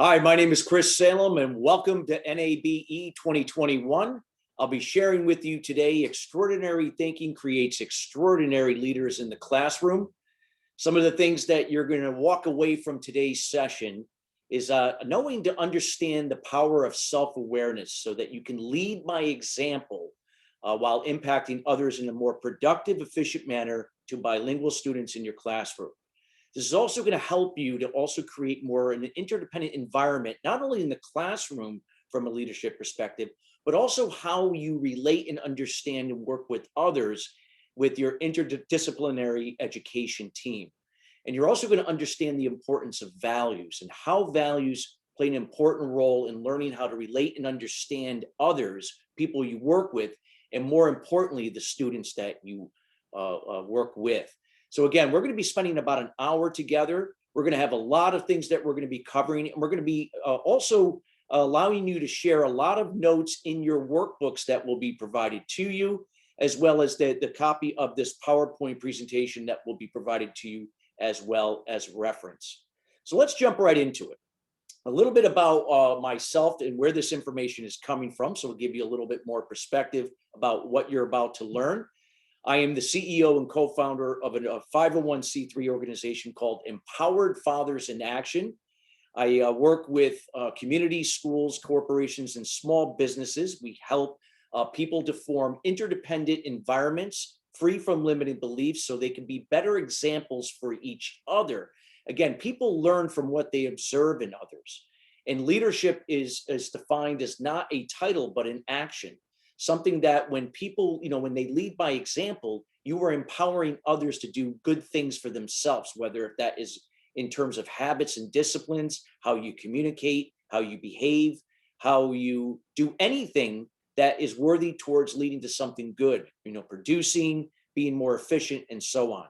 Hi, my name is Chris Salem, and welcome to NABE 2021. I'll be sharing with you today, Extraordinary Thinking Creates Extraordinary Leaders in the Classroom. Some of the things that you're going to walk away from today's session is knowing to understand the power of self-awareness so that you can lead by example while impacting others in a more productive, efficient manner to bilingual students in your classroom. This is also going to help you to also create more an interdependent environment, not only in the classroom from a leadership perspective, but also how you relate and understand and work with others with your interdisciplinary education team. And you're also going to understand the importance of values and how values play an important role in learning how to relate and understand others, people you work with, and more importantly, the students that you work with. So again, we're going to be spending about an hour together. We're going to have a lot of things that we're going to be covering, and we're going to be also allowing you to share a lot of notes in your workbooks that will be provided to you, as well as the copy of this PowerPoint presentation that will be provided to you as well as reference. So let's jump right into it. A little bit about myself and where this information is coming from, so we'll give you a little bit more perspective about what you're about to learn. I am the CEO and co-founder of a 501c3 organization called Empowered Fathers in Action. I work with communities, schools, corporations, and small businesses. We help people to form interdependent environments free from limiting beliefs so they can be better examples for each other. Again, people learn from what they observe in others. And leadership is defined as not a title, but an action. Something that when people, when they lead by example, you are empowering others to do good things for themselves, whether that is in terms of habits and disciplines, how you communicate, how you behave, how you do anything that is worthy towards leading to something good, producing, being more efficient, and so on.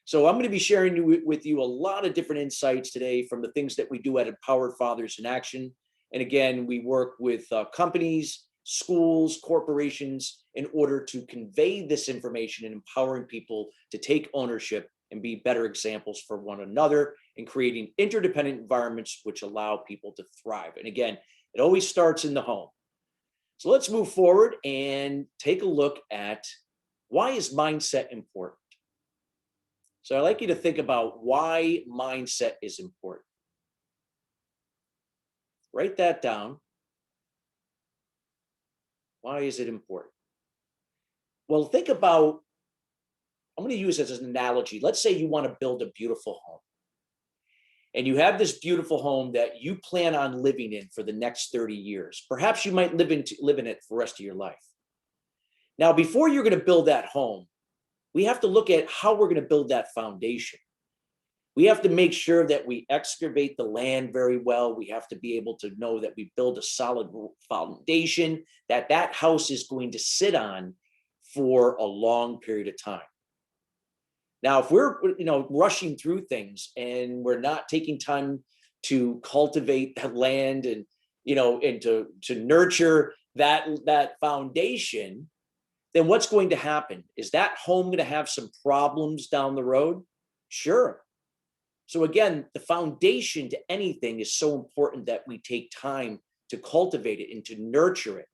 So I'm going to be sharing with you a lot of different insights today from the things that we do at Empowered Fathers in Action. And again, we work with companies, schools, corporations, in order to convey this information and empowering people to take ownership and be better examples for one another and creating interdependent environments which allow people to thrive. And again, it always starts in the home. So let's move forward and take a look at why is mindset important. So I'd like you to think about why mindset is important. Write that down. Why is it important? Well, think about, I'm going to use this as an analogy. Let's say you want to build a beautiful home. And you have this beautiful home that you plan on living in for the next 30 years. Perhaps you might live in it for the rest of your life. Now, before you're going to build that home, we have to look at how we're going to build that foundation. We have to make sure that we excavate the land very well. We have to be able to know that we build a solid foundation that that house is going to sit on for a long period of time. Now, if we're rushing through things and we're not taking time to cultivate that land and and to nurture that foundation, then what's going to happen? Is that home going to have some problems down the road? Sure. So again, the foundation to anything is so important that we take time to cultivate it and to nurture it.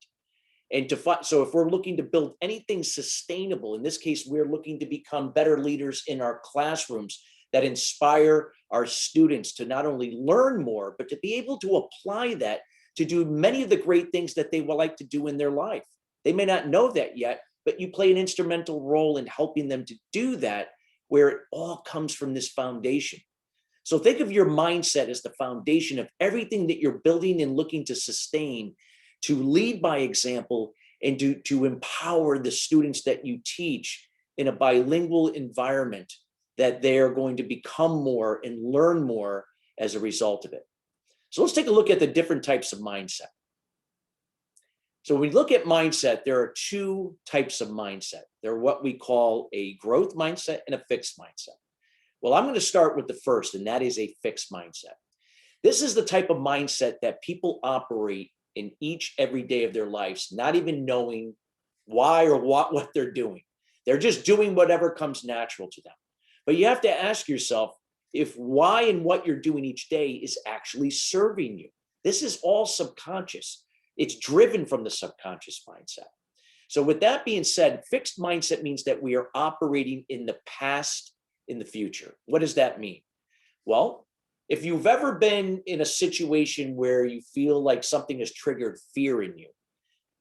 And so if we're looking to build anything sustainable, in this case, we're looking to become better leaders in our classrooms that inspire our students to not only learn more, but to be able to apply that to do many of the great things that they would like to do in their life. They may not know that yet, but you play an instrumental role in helping them to do that, where it all comes from this foundation. So think of your mindset as the foundation of everything that you're building and looking to sustain, to lead by example, and to empower the students that you teach in a bilingual environment, that they are going to become more and learn more as a result of it. So let's take a look at the different types of mindset. So when we look at mindset, there are two types of mindset. They're what we call a growth mindset and a fixed mindset. Well, I'm going to start with the first, and that is a fixed mindset. This is the type of mindset that people operate in every day of their lives, not even knowing why or what they're doing. They're just doing whatever comes natural to them. But you have to ask yourself, if why and what you're doing each day is actually serving you. This is all subconscious. It's driven from the subconscious mindset. So with that being said, fixed mindset means that we are operating in the past, in the future. What does that mean? Well, if you've ever been in a situation where you feel like something has triggered fear in you,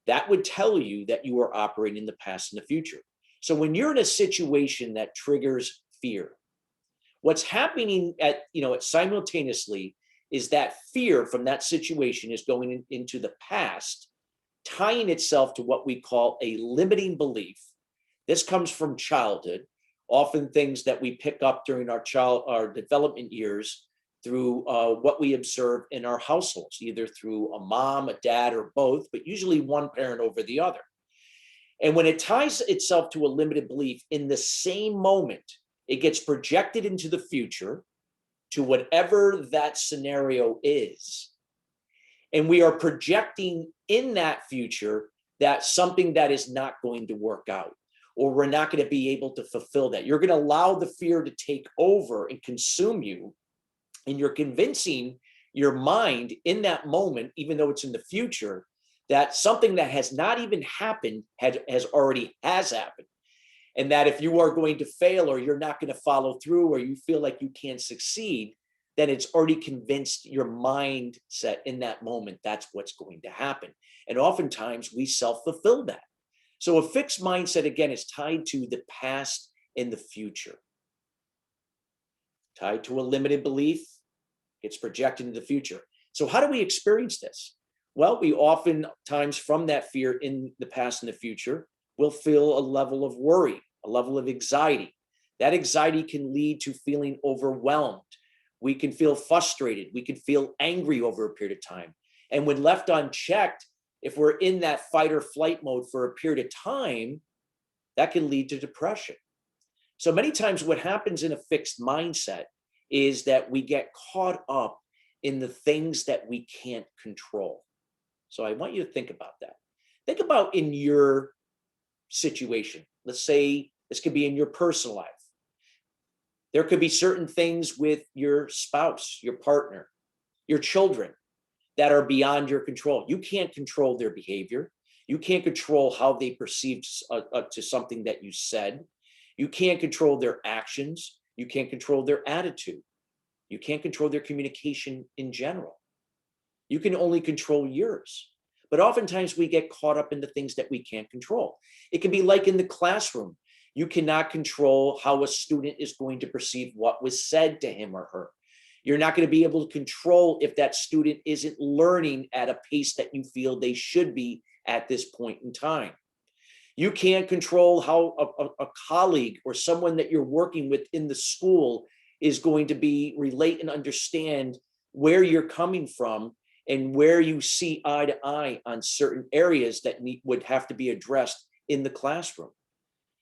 that would tell you that you are operating in the past and the future. So when you're in a situation that triggers fear, what's happening simultaneously is that fear from that situation is going into the past, tying itself to what we call a limiting belief. This comes from childhood, often things that we pick up during our development years through what we observe in our households, either through a mom, a dad, or both, but usually one parent over the other. And when it ties itself to a limited belief, in the same moment, it gets projected into the future to whatever that scenario is. And we are projecting in that future that something that is not going to work out, or we're not going to be able to fulfill that. You're going to allow the fear to take over and consume you. And you're convincing your mind in that moment, even though it's in the future, that something that has not even happened has already happened. And that if you are going to fail, or you're not going to follow through, or you feel like you can't succeed, then it's already convinced your mindset in that moment that's what's going to happen. And oftentimes we self-fulfill that. So a fixed mindset, again, is tied to the past and the future. Tied to a limited belief, it's projected into the future. So how do we experience this? Well, we oftentimes, from that fear in the past and the future, will feel a level of worry, a level of anxiety. That anxiety can lead to feeling overwhelmed. We can feel frustrated. We can feel angry over a period of time. And when left unchecked, if we're in that fight or flight mode for a period of time, that can lead to depression. So many times what happens in a fixed mindset is that we get caught up in the things that we can't control. So I want you to think about that. Think about in your situation. Let's say this could be in your personal life. There could be certain things with your spouse, your partner, your children that are beyond your control. You can't control their behavior. You can't control how they perceive to something that you said. You can't control their actions. You can't control their attitude. You can't control their communication in general. You can only control yours. But oftentimes we get caught up in the things that we can't control. It can be like in the classroom. You cannot control how a student is going to perceive what was said to him or her. You're not going to be able to control if that student isn't learning at a pace that you feel they should be at this point in time. You can't control how a colleague or someone that you're working with in the school is going to relate and understand where you're coming from and where you see eye to eye on certain areas that would have to be addressed in the classroom.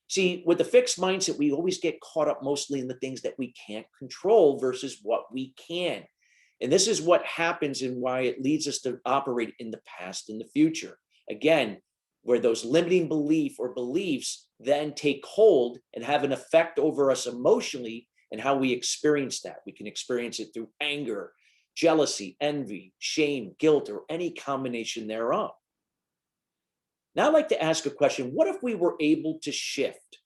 See, with the fixed mindset, we always get caught up mostly in the things that we can't control versus what we can. And this is what happens and why it leads us to operate in the past and the future. Again, where those limiting beliefs then take hold and have an effect over us emotionally and how we experience that. We can experience it through anger, jealousy, envy, shame, guilt, or any combination thereof. Now I'd like to ask a question. What if we were able to shift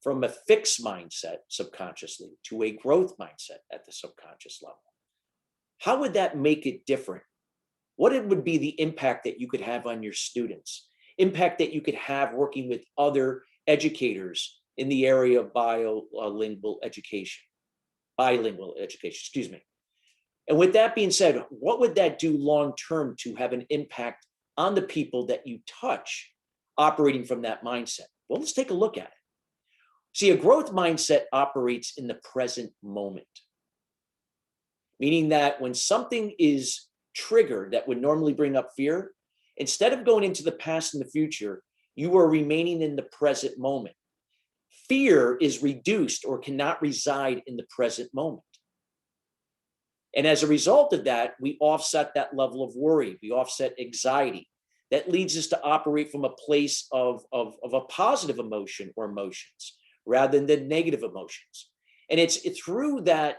from a fixed mindset subconsciously to a growth mindset at the subconscious level? How would that make it different? What would be the impact that you could have on your students? Impact that you could have working with other educators in the area of bilingual education, excuse me. And with that being said, what would that do long-term to have an impact on the people that you touch operating from that mindset? Well, let's take a look at it. See, a growth mindset operates in the present moment, meaning that when something is triggered that would normally bring up fear, instead of going into the past and the future, you are remaining in the present moment. Fear is reduced or cannot reside in the present moment. And as a result of that, we offset that level of worry. We offset anxiety. That leads us to operate from a place of a positive emotion or emotions rather than negative emotions. And it's through that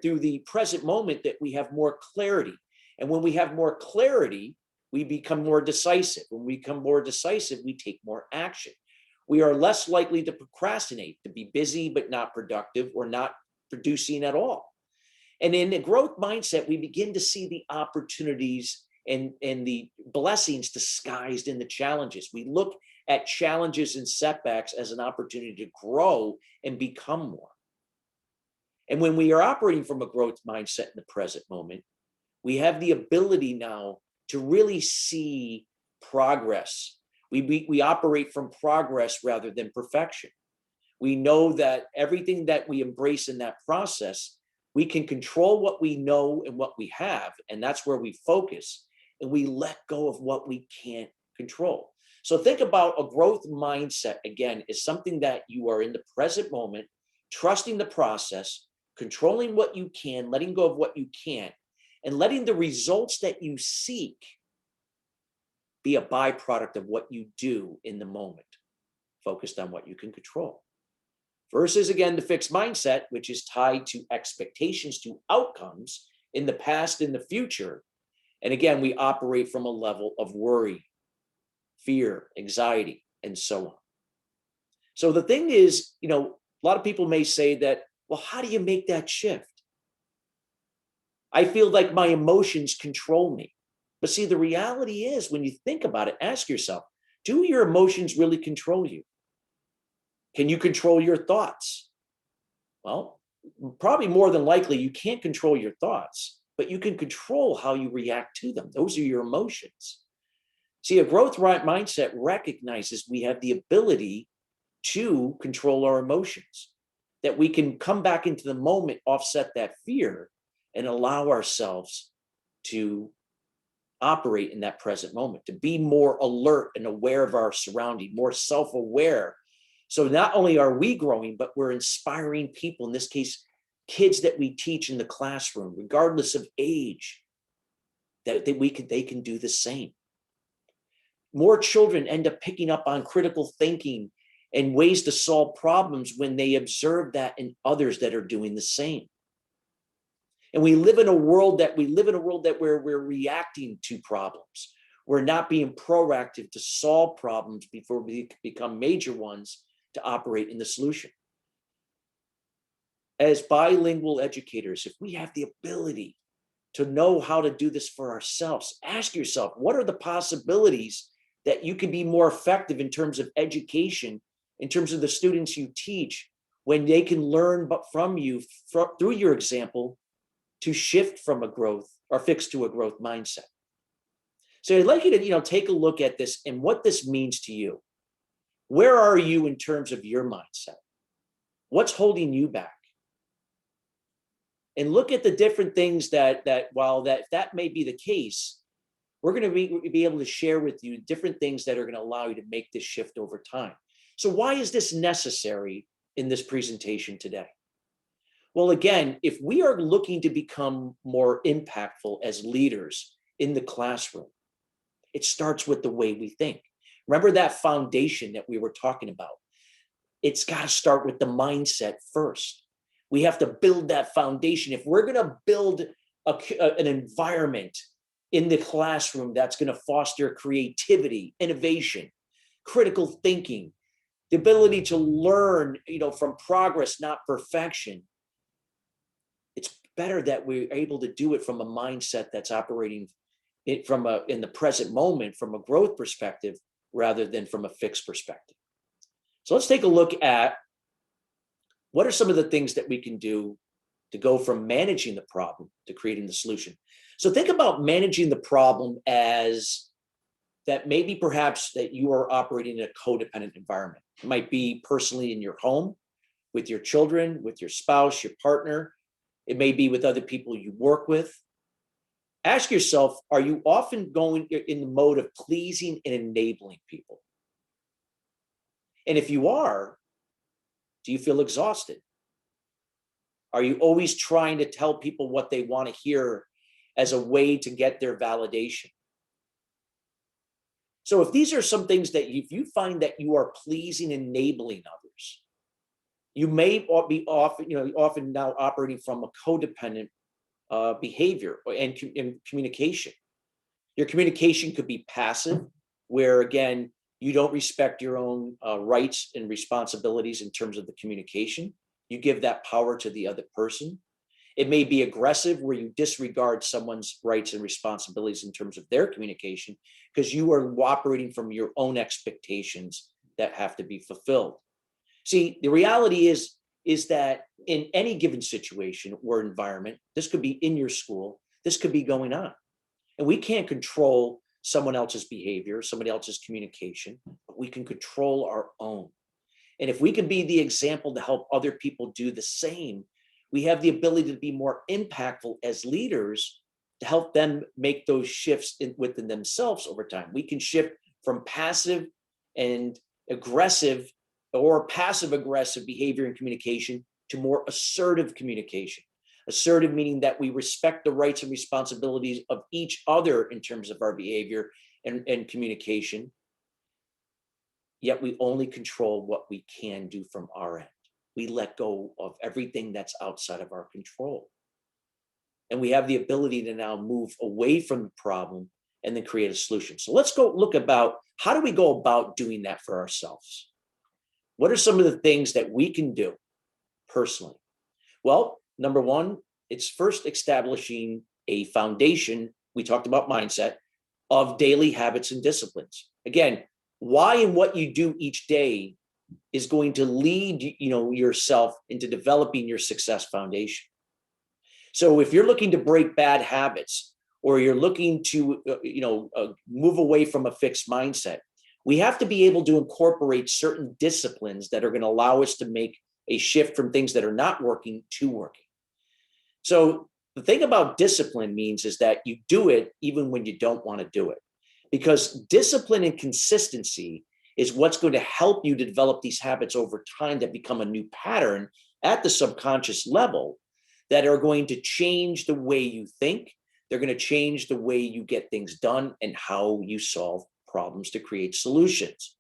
through the present moment that we have more clarity. And when we have more clarity, we become more decisive. When we become more decisive, we take more action. We are less likely to procrastinate, to be busy but not productive or not producing at all. And in a growth mindset, we begin to see the opportunities and the blessings disguised in the challenges. We look at challenges and setbacks as an opportunity to grow and become more. And when we are operating from a growth mindset in the present moment, we have the ability now to really see progress. We operate from progress rather than perfection. We know that everything that we embrace in that process, we can control what we know and what we have, and that's where we focus, and we let go of what we can't control. So think about a growth mindset, again, is something that you are in the present moment, trusting the process, controlling what you can, letting go of what you can't, and letting the results that you seek be a byproduct of what you do in the moment, focused on what you can control. Versus, again, the fixed mindset, which is tied to expectations, to outcomes in the past, in the future. And again, we operate from a level of worry, fear, anxiety, and so on. So the thing is, a lot of people may say that, well, how do you make that shift? I feel like my emotions control me. But see, the reality is, when you think about it, ask yourself, do your emotions really control you? Can you control your thoughts? Well, probably more than likely, you can't control your thoughts, but you can control how you react to them. Those are your emotions. See, a growth mindset recognizes we have the ability to control our emotions, that we can come back into the moment, offset that fear, and allow ourselves to operate in that present moment, to be more alert and aware of our surrounding, more self-aware. So not only are we growing, but we're inspiring people, in this case, kids that we teach in the classroom, regardless of age, that they can do the same. More children end up picking up on critical thinking and ways to solve problems when they observe that in others that are doing the same. And we live in a world that where we're reacting to problems. We're not being proactive to solve problems before we become major ones to operate in the solution. As bilingual educators, if we have the ability to know how to do this for ourselves, ask yourself, what are the possibilities that you can be more effective in terms of education, in terms of the students you teach, when they can learn from you through your example, to shift from a growth or fix to a growth mindset. So I'd like you to, take a look at this and what this means to you. Where are you in terms of your mindset? What's holding you back? And look at the different things that while that may be the case, we're going to be able to share with you different things that are going to allow you to make this shift over time. So why is this necessary in this presentation today? Well, again, if we are looking to become more impactful as leaders in the classroom, it starts with the way we think. Remember that foundation that we were talking about? It's got to start with the mindset first. We have to build that foundation. If we're going to build an environment in the classroom that's going to foster creativity, innovation, critical thinking, the ability to learn, from progress, not perfection, it's better that we're able to do it from a mindset that's operating in the present moment, from a growth perspective, rather than from a fixed perspective. So let's take a look at what are some of the things that we can do to go from managing the problem to creating the solution. So think about managing the problem as that maybe perhaps that you are operating in a codependent environment. It might be personally in your home, with your children, with your spouse, your partner. It may be with other people you work with. Ask yourself, are you often going in the mode of pleasing and enabling people? And if you are, do you feel exhausted? Are you always trying to tell people what they want to hear as a way to get their validation? So if these are some things that if you find that you are pleasing, enabling others, You may be often now operating from a codependent behavior and communication. Your communication could be passive, where again, you don't respect your own rights and responsibilities in terms of the communication. You give that power to the other person. It may be aggressive, where you disregard someone's rights and responsibilities in terms of their communication, because you are operating from your own expectations that have to be fulfilled. See, the reality is that in any given situation or environment, this could be in your school, this could be going on. And we can't control someone else's behavior, somebody else's communication, but we can control our own. And if we can be the example to help other people do the same, we have the ability to be more impactful as leaders to help them make those shifts within themselves over time. We can shift from passive and aggressive or passive aggressive behavior and communication to more assertive communication. Assertive meaning that we respect the rights and responsibilities of each other in terms of our behavior and communication, yet we only control what we can do from our end. We let go of everything that's outside of our control. And we have the ability to now move away from the problem and then create a solution. So let's go look about how do we go about doing that for ourselves? What are some of the things that we can do personally? Well, number one, it's first establishing a foundation. We talked about mindset of daily habits and disciplines. Again, why and what you do each day is going to lead yourself into developing your success foundation. So if you're looking to break bad habits, or you're looking to move away from a fixed mindset, we have to be able to incorporate certain disciplines that are going to allow us to make a shift from things that are not working to working. So the thing about discipline means is that you do it even when you don't want to do it, because discipline and consistency is what's going to help you to develop these habits over time that become a new pattern at the subconscious level that are going to change the way you think. They're going to change the way you get things done and how you solve problems to create solutions.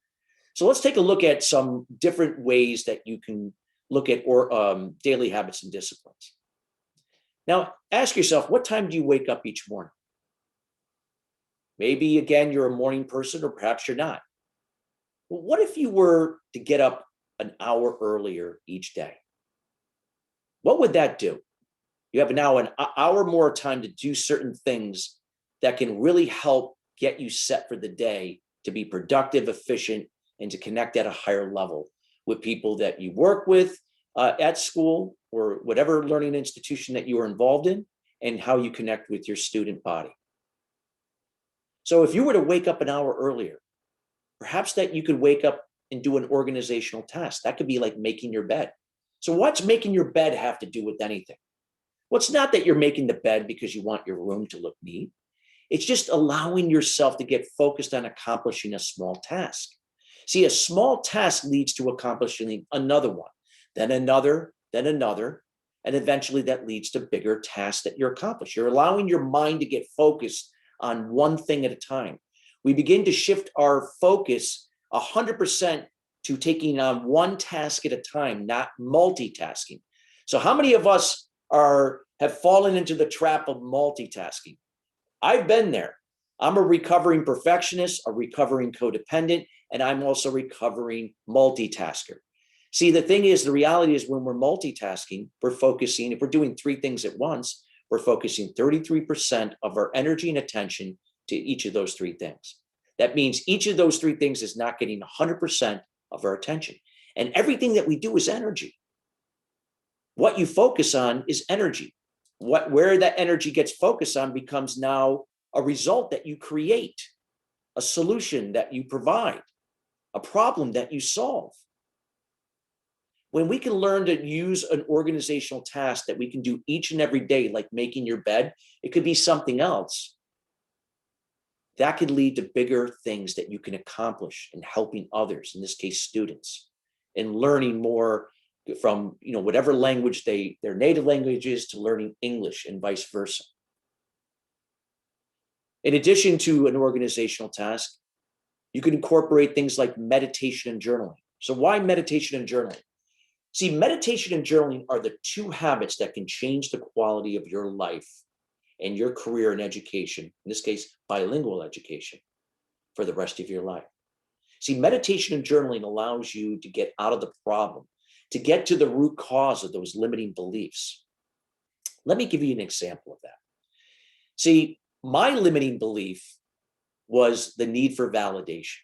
So let's take a look at some different ways that you can look at daily habits and disciplines. Now, ask yourself, what time do you wake up each morning? Maybe, again, you're a morning person, or perhaps you're not. Well, what if you were to get up an hour earlier each day? What would that do? You have now an hour more time to do certain things that can really help get you set for the day to be productive, efficient, and to connect at a higher level with people that you work with at school or whatever learning institution that you are involved in, and how you connect with your student body. So if you were to wake up an hour earlier, perhaps that you could wake up and do an organizational task. That could be like making your bed. So what's making your bed have to do with anything? Well, it's not that you're making the bed because you want your room to look neat. It's just allowing yourself to get focused on accomplishing a small task. See, a small task leads to accomplishing another one, then another, and eventually that leads to bigger tasks that you're accomplishing. You're allowing your mind to get focused on one thing at a time. We begin to shift our focus 100% to taking on one task at a time, not multitasking. So how many of us have fallen into the trap of multitasking? I've been there. I'm a recovering perfectionist, a recovering codependent, and I'm also a recovering multitasker. See, the thing is, the reality is when we're multitasking, we're focusing, if we're doing three things at once, we're focusing 33% of our energy and attention to each of those three things. That means each of those three things is not getting 100% of our attention. And everything that we do is energy. What you focus on is energy. Where that energy gets focused on becomes now a result that you create, a solution that you provide, a problem that you solve. When we can learn to use an organizational task that we can do each and every day, like making your bed, it could be something else. That could lead to bigger things that you can accomplish in helping others, in this case, students, and learning more from whatever language their native language is to learning English and vice versa. In addition to an organizational task, you can incorporate things like meditation and journaling. So why meditation and journaling? See, meditation and journaling are the two habits that can change the quality of your life and your career and education, in this case, bilingual education, for the rest of your life. See, meditation and journaling allows you to get out of the problem, to get to the root cause of those limiting beliefs. Let me give you an example of that. See, my limiting belief was the need for validation.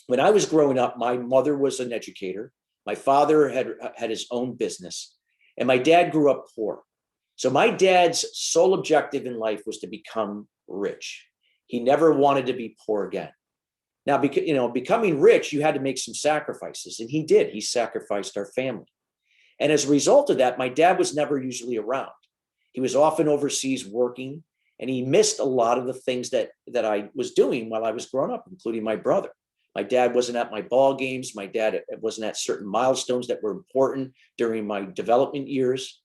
When I was growing up, my mother was an educator. My father had his own business, and my dad grew up poor. So my dad's sole objective in life was to become rich. He never wanted to be poor again. Now, becoming rich, you had to make some sacrifices, and he did. He sacrificed our family. And as a result of that, my dad was never usually around. He was often overseas working, and he missed a lot of the things that I was doing while I was growing up, including my brother. My dad wasn't at my ball games. My dad wasn't at certain milestones that were important during my development years.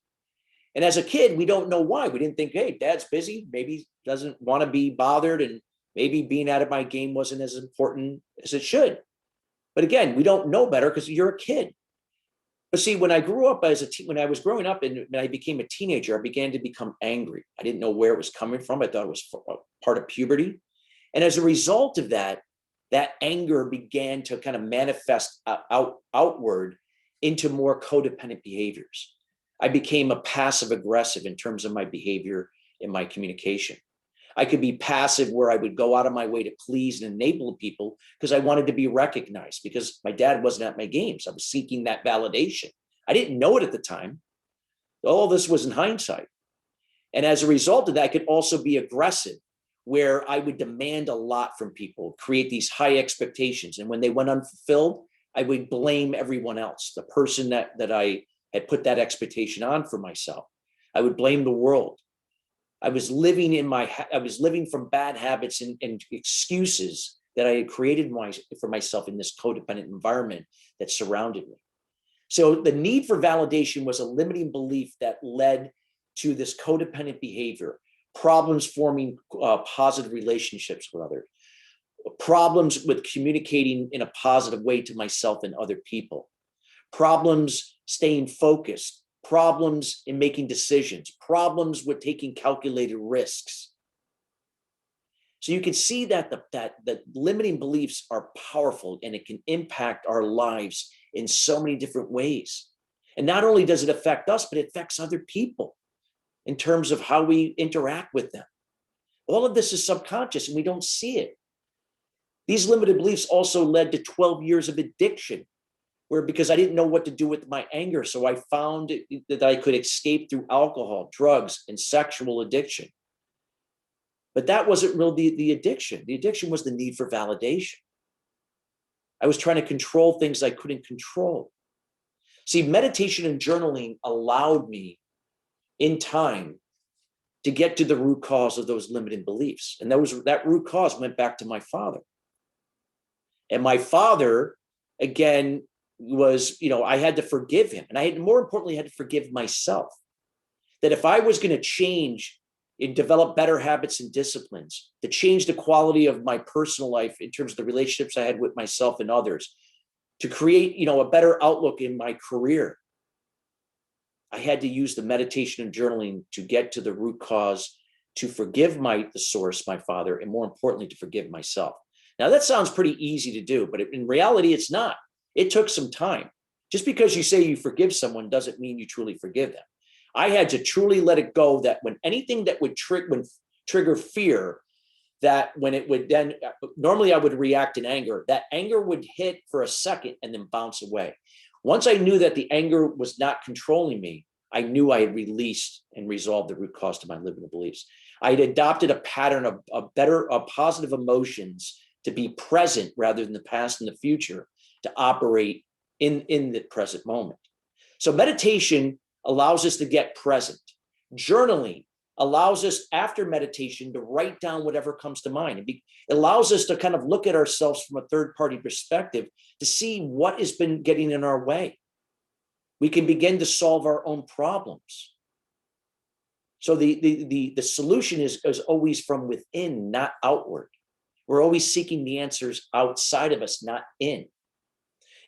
And as a kid, we don't know why. We didn't think, hey, dad's busy. Maybe he doesn't want to be bothered, and maybe being out of my game wasn't as important as it should. But again, we don't know better because you're a kid. But see, when I grew up when I was growing up and when I became a teenager, I began to become angry. I didn't know where it was coming from. I thought it was part of puberty. And as a result of that, that anger began to kind of manifest outward into more codependent behaviors. I became a passive aggressive in terms of my behavior in my communication. I could be passive where I would go out of my way to please and enable people because I wanted to be recognized, because my dad wasn't at my games. I was seeking that validation. I didn't know it at the time. All this was in hindsight. And as a result of that, I could also be aggressive, where I would demand a lot from people, create these high expectations. And when they went unfulfilled, I would blame everyone else, the person that I had put that expectation on for myself. I would blame the world. I was living from bad habits and excuses that I had created for myself in this codependent environment that surrounded me. So the need for validation was a limiting belief that led to this codependent behavior, problems forming positive relationships with others, problems with communicating in a positive way to myself and other people, problems staying focused, problems in making decisions, problems with taking calculated risks. So you can see that the limiting beliefs are powerful, and it can impact our lives in so many different ways. And not only does it affect us, but it affects other people in terms of how we interact with them. All of this is subconscious and we don't see it. These limited beliefs also led to 12 years of addiction, where because I didn't know what to do with my anger, so I found that I could escape through alcohol, drugs, and sexual addiction. But that wasn't really the addiction. The addiction was the need for validation. I was trying to control things I couldn't control. See, meditation and journaling allowed me in time to get to the root cause of those limiting beliefs. And that root cause went back to my father. And my father, again, was, I had to forgive him. And I had, more importantly, had to forgive myself. That if I was going to change and develop better habits and disciplines, to change the quality of my personal life in terms of the relationships I had with myself and others, to create, a better outlook in my career, I had to use the meditation and journaling to get to the root cause, to forgive the source, my father, and more importantly, to forgive myself. Now, that sounds pretty easy to do, but in reality, it's not. It took some time. Just because you say you forgive someone doesn't mean you truly forgive them. I had to truly let it go, that when anything that would trigger fear, that when it would then, normally I would react in anger, that anger would hit for a second and then bounce away. Once I knew that the anger was not controlling me, I knew I had released and resolved the root cause to my limiting beliefs. I had adopted a pattern of positive emotions to be present rather than the past and the future, to operate in the present moment. So meditation allows us to get present. Journaling allows us, after meditation, to write down whatever comes to mind. It allows us to kind of look at ourselves from a third-party perspective to see what has been getting in our way. We can begin to solve our own problems. So the solution is always from within, not outward. We're always seeking the answers outside of us, not in.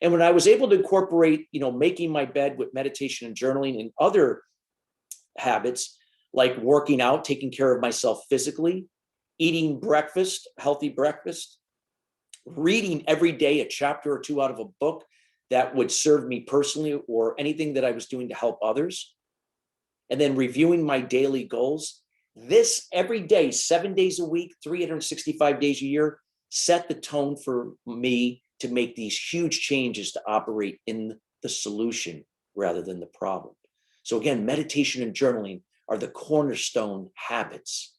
And when I was able to incorporate, making my bed with meditation and journaling and other habits like working out, taking care of myself physically, eating breakfast, healthy breakfast, reading every day a chapter or two out of a book that would serve me personally or anything that I was doing to help others, and then reviewing my daily goals. This every day, 7 days a week, 365 days a year, set the tone for me to make these huge changes to operate in the solution rather than the problem. So again, meditation and journaling are the cornerstone habits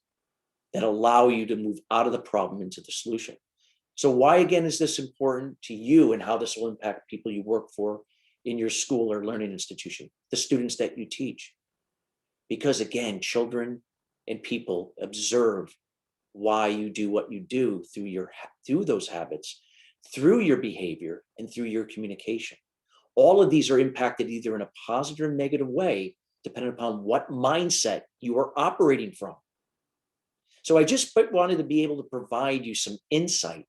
that allow you to move out of the problem into the solution. So why, again, is this important to you and how this will impact people you work for in your school or learning institution, the students that you teach? Because again, children and people observe why you do what you do through those habits, through your behavior, and through your communication. All of these are impacted either in a positive or negative way, depending upon what mindset you are operating from. So I just wanted to be able to provide you some insight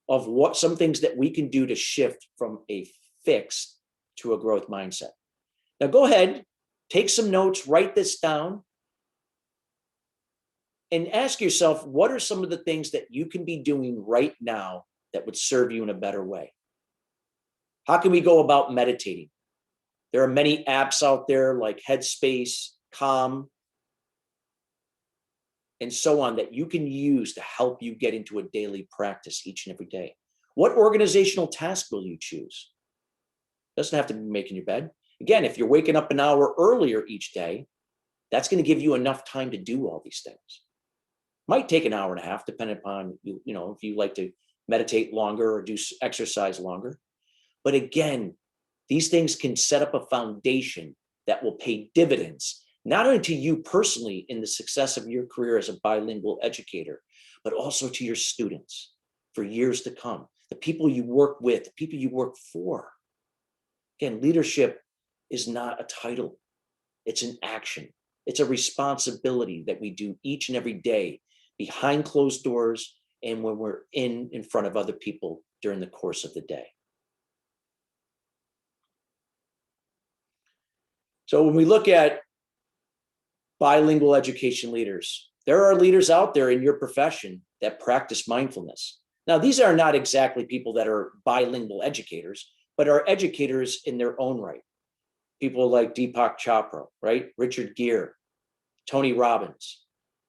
of what some things that we can do to shift from a fixed to a growth mindset. Now go ahead, take some notes, write this down, and ask yourself, what are some of the things that you can be doing right now that would serve you in a better way? How can we go about meditating? There are many apps out there like Headspace, Calm, and so on that you can use to help you get into a daily practice each and every day. What organizational task will you choose? Doesn't have to be making your bed. Again, if you're waking up an hour earlier each day, that's going to give you enough time to do all these things. Might take an hour and a half, depending upon if you like to meditate longer or do exercise longer. But again, these things can set up a foundation that will pay dividends, not only to you personally in the success of your career as a bilingual educator, but also to your students for years to come, the people you work with, the people you work for. Again, leadership is not a title. It's an action. It's a responsibility that we do each and every day behind closed doors and when we're in front of other people during the course of the day. So when we look at bilingual education leaders, there are leaders out there in your profession that practice mindfulness. Now, these are not exactly people that are bilingual educators, but are educators in their own right. People like Deepak Chopra, right? Richard Gere, Tony Robbins.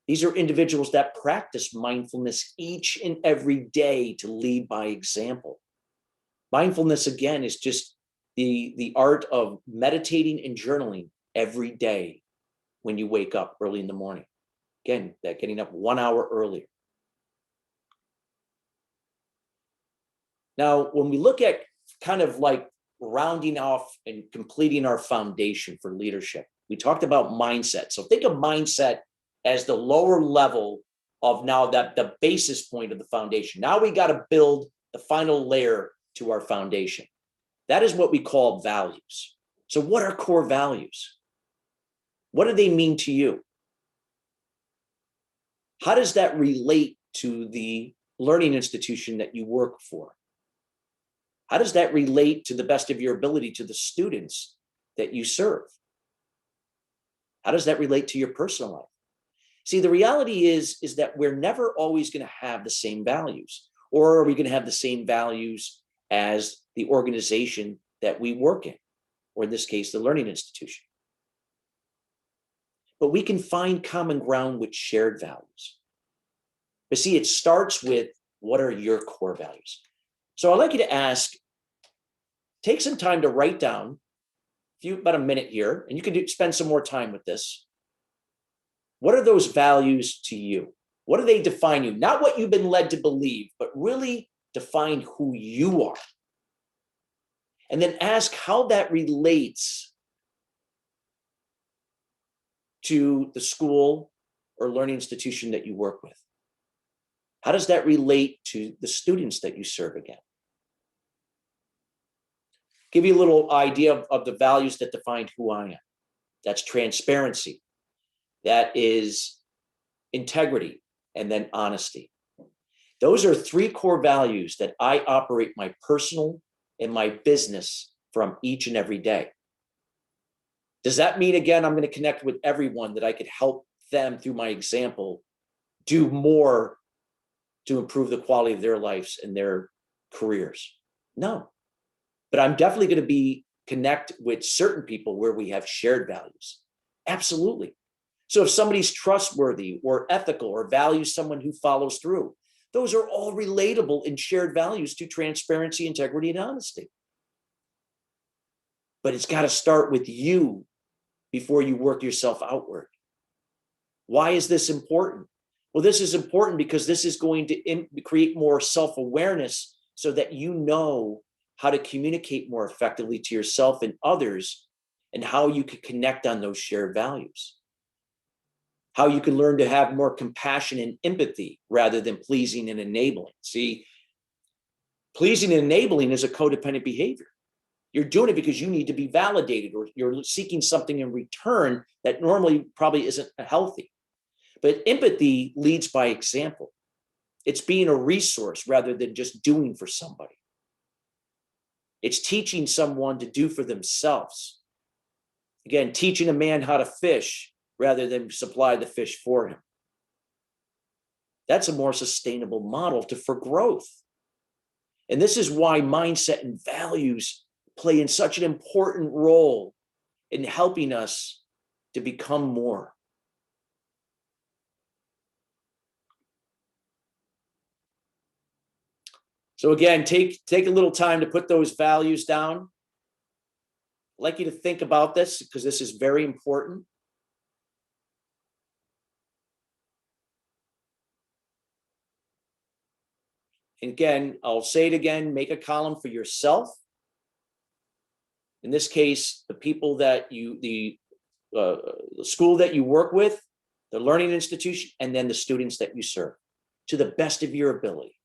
These are individuals that practice mindfulness each and every day to lead by example. Mindfulness, again, is just the art of meditating and journaling every day when you wake up early in the morning. Again, that getting up 1 hour earlier. Now, when we look at kind of like rounding off and completing our foundation for leadership, we talked about mindset. So think of mindset as the lower level of now that the basis point of the foundation. Now we got to build the final layer to our foundation. That is what we call values. So what are core values? What do they mean to you? How does that relate to the learning institution that you work for? How does that relate to the best of your ability to the students that you serve? How does that relate to your personal life? See, the reality is that we're never always going to have the same values, or are we going to have the same values as the organization that we work in, or in this case, the learning institution. But we can find common ground with shared values. But see, it starts with, what are your core values? So I'd like you to take some time to write down, about a minute here, and you can spend some more time with this. What are those values to you? What do they define you? Not what you've been led to believe, but really define who you are. And then ask how that relates to the school or learning institution that you work with. How does that relate to the students that you serve again? Give you a little idea of the values that define who I am. That's transparency. That is integrity, and then honesty. Those are three core values that I operate my personal and my business from each and every day. Does that mean, again, I'm going to connect with everyone that I could help them through my example do more to improve the quality of their lives and their careers? No, but I'm definitely going to connect with certain people where we have shared values. Absolutely. So if somebody's trustworthy or ethical or values someone who follows through, those are all relatable and shared values to transparency, integrity, and honesty. But it's got to start with you before you work yourself outward. Why is this important? Well, this is important because this is going to create more self-awareness so that you know how to communicate more effectively to yourself and others, and how you can connect on those shared values. How you can learn to have more compassion and empathy rather than pleasing and enabling. See, pleasing and enabling is a codependent behavior. You're doing it because you need to be validated, or you're seeking something in return that normally probably isn't healthy. But empathy leads by example. It's being a resource rather than just doing for somebody. It's teaching someone to do for themselves. Again, teaching a man how to fish rather than supply the fish for him. That's a more sustainable model for growth. And this is why mindset and values play in such an important role in helping us to become more. So again, take a little time to put those values down. I'd like you to think about this because this is very important. And again, I'll say it again, make a column for yourself. In this case, the people that the school that you work with, the learning institution, and then the students that you serve, to the best of your ability.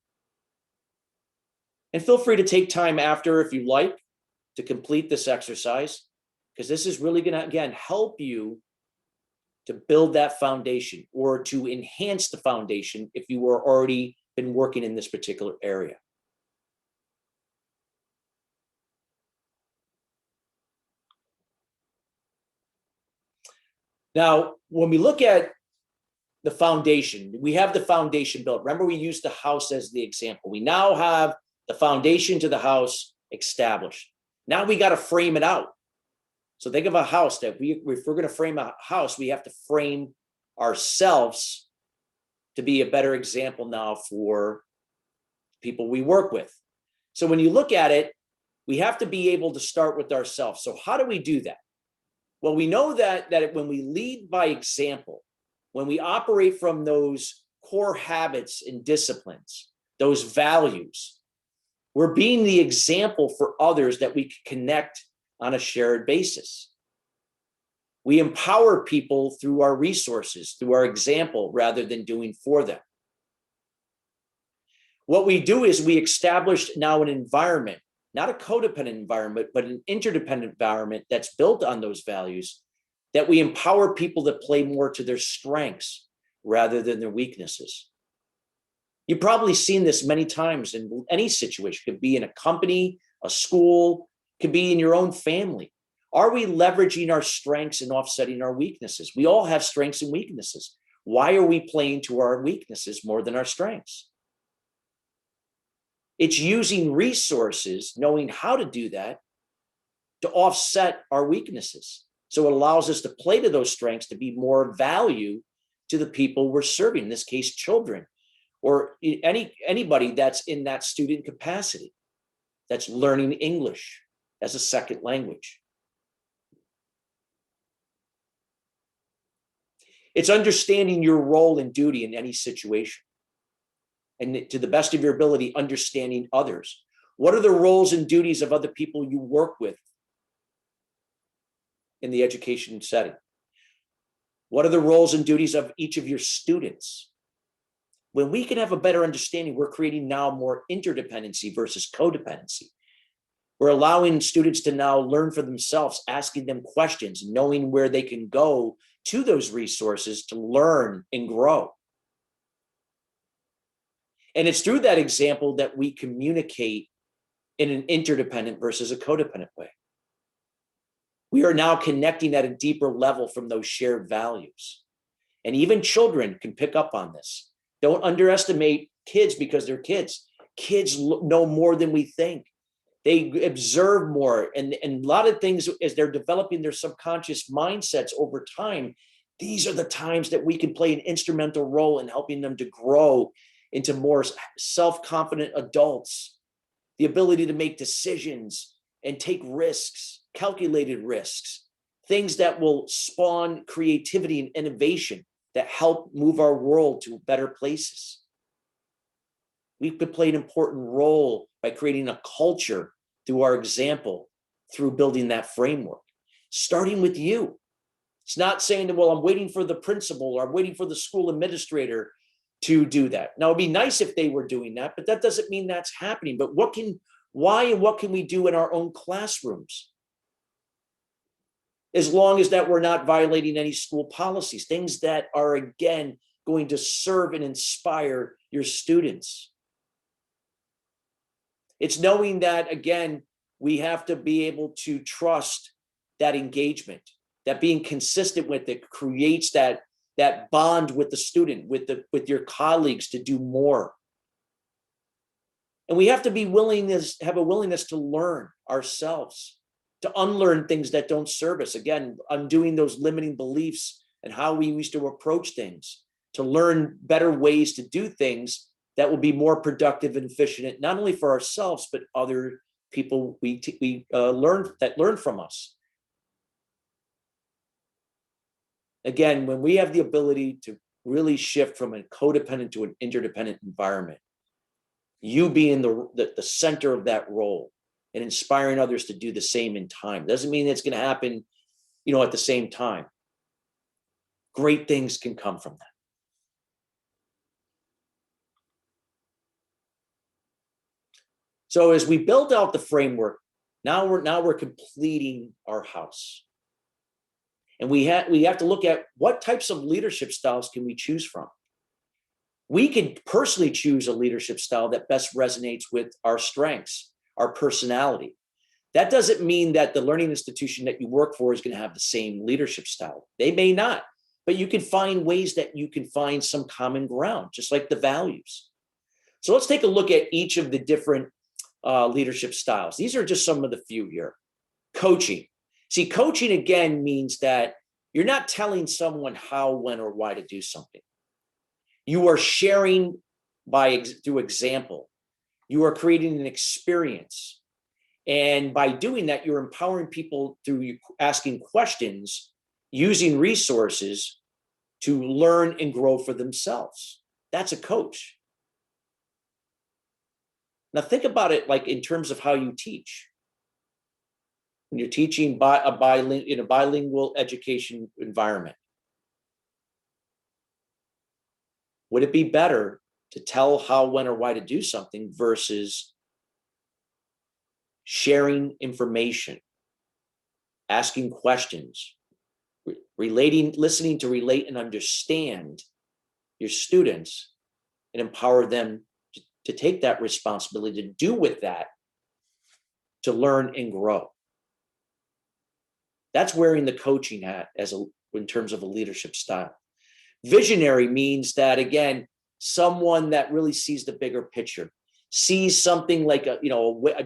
And feel free to take time after, if you like, to complete this exercise, because this is really going to, again, help you to build that foundation, or to enhance the foundation if you were already been working in this particular area. Now, when we look at the foundation, we have the foundation built. Remember, we used the house as the example. We now have the foundation to the house established. Now we got to frame it out. So think of a house that if we're going to frame a house, we have to frame ourselves to be a better example now for people we work with. So when you look at it, we have to be able to start with ourselves. So how do we do that? Well, we know that when we lead by example, when we operate from those core habits and disciplines, those values, we're being the example for others that we can connect on a shared basis. We empower people through our resources, through our example, rather than doing for them. What we do is we establish now an environment, not a codependent environment, but an interdependent environment that's built on those values, that we empower people to play more to their strengths rather than their weaknesses. You've probably seen this many times in any situation. It could be in a company, a school, it could be in your own family. Are we leveraging our strengths and offsetting our weaknesses? We all have strengths and weaknesses. Why are we playing to our weaknesses more than our strengths? It's using resources, knowing how to do that, to offset our weaknesses. So it allows us to play to those strengths to be more value to the people we're serving, in this case, children, or anybody that's in that student capacity, that's learning English as a second language. It's understanding your role and duty in any situation. And to the best of your ability, understanding others. What are the roles and duties of other people you work with in the education setting? What are the roles and duties of each of your students? When we can have a better understanding, we're creating now more interdependency versus codependency. We're allowing students to now learn for themselves, asking them questions, knowing where they can go to those resources to learn and grow. And it's through that example that we communicate in an interdependent versus a codependent way. We are now connecting at a deeper level from those shared values. And even children can pick up on this. Don't underestimate kids because they're kids. Kids know more than we think. They observe more. And a lot of things, as they're developing their subconscious mindsets over time, these are the times that we can play an instrumental role in helping them to grow into more self-confident adults, the ability to make decisions and take risks, calculated risks, things that will spawn creativity and innovation that help move our world to better places. We could play an important role by creating a culture through our example, through building that framework, starting with you. It's not saying that, well, I'm waiting for the principal or I'm waiting for the school administrator to do that. Now, it'd be nice if they were doing that, but that doesn't mean that's happening. But why and what can we do in our own classrooms? As long as that we're not violating any school policies, things that are, again, going to serve and inspire your students. It's knowing that, again, we have to be able to trust that engagement, that being consistent with it creates that bond with the student, with your colleagues to do more. And we have to have a willingness to learn ourselves, to unlearn things that don't serve us. Again, undoing those limiting beliefs and how we used to approach things, to learn better ways to do things that will be more productive and efficient, not only for ourselves, but other people we learn from us. Again, when we have the ability to really shift from a codependent to an interdependent environment, you being the center of that role and inspiring others to do the same in time. Doesn't mean it's going to happen, at the same time. Great things can come from that. So as we build out the framework, now we're completing our house. And we have to look at what types of leadership styles can we choose from. We can personally choose a leadership style that best resonates with our strengths, our personality. That doesn't mean that the learning institution that you work for is going to have the same leadership style. They may not, but you can find ways that you can find some common ground, just like the values. So let's take a look at each of the different leadership styles. These are just some of the few here. Coaching. See, coaching again means that you're not telling someone how, when, or why to do something. You are sharing through example. You are creating an experience. And by doing that, you're empowering people through asking questions, using resources to learn and grow for themselves. That's a coach. Now think about it like in terms of how you teach. When you're teaching in a bilingual education environment, would it be better to tell how, when, or why to do something versus sharing information, asking questions, listening to relate and understand your students and empower them to take that responsibility, to do with that, to learn and grow? That's wearing the coaching hat in terms of a leadership style. Visionary means that, again, someone that really sees the bigger picture, sees something like a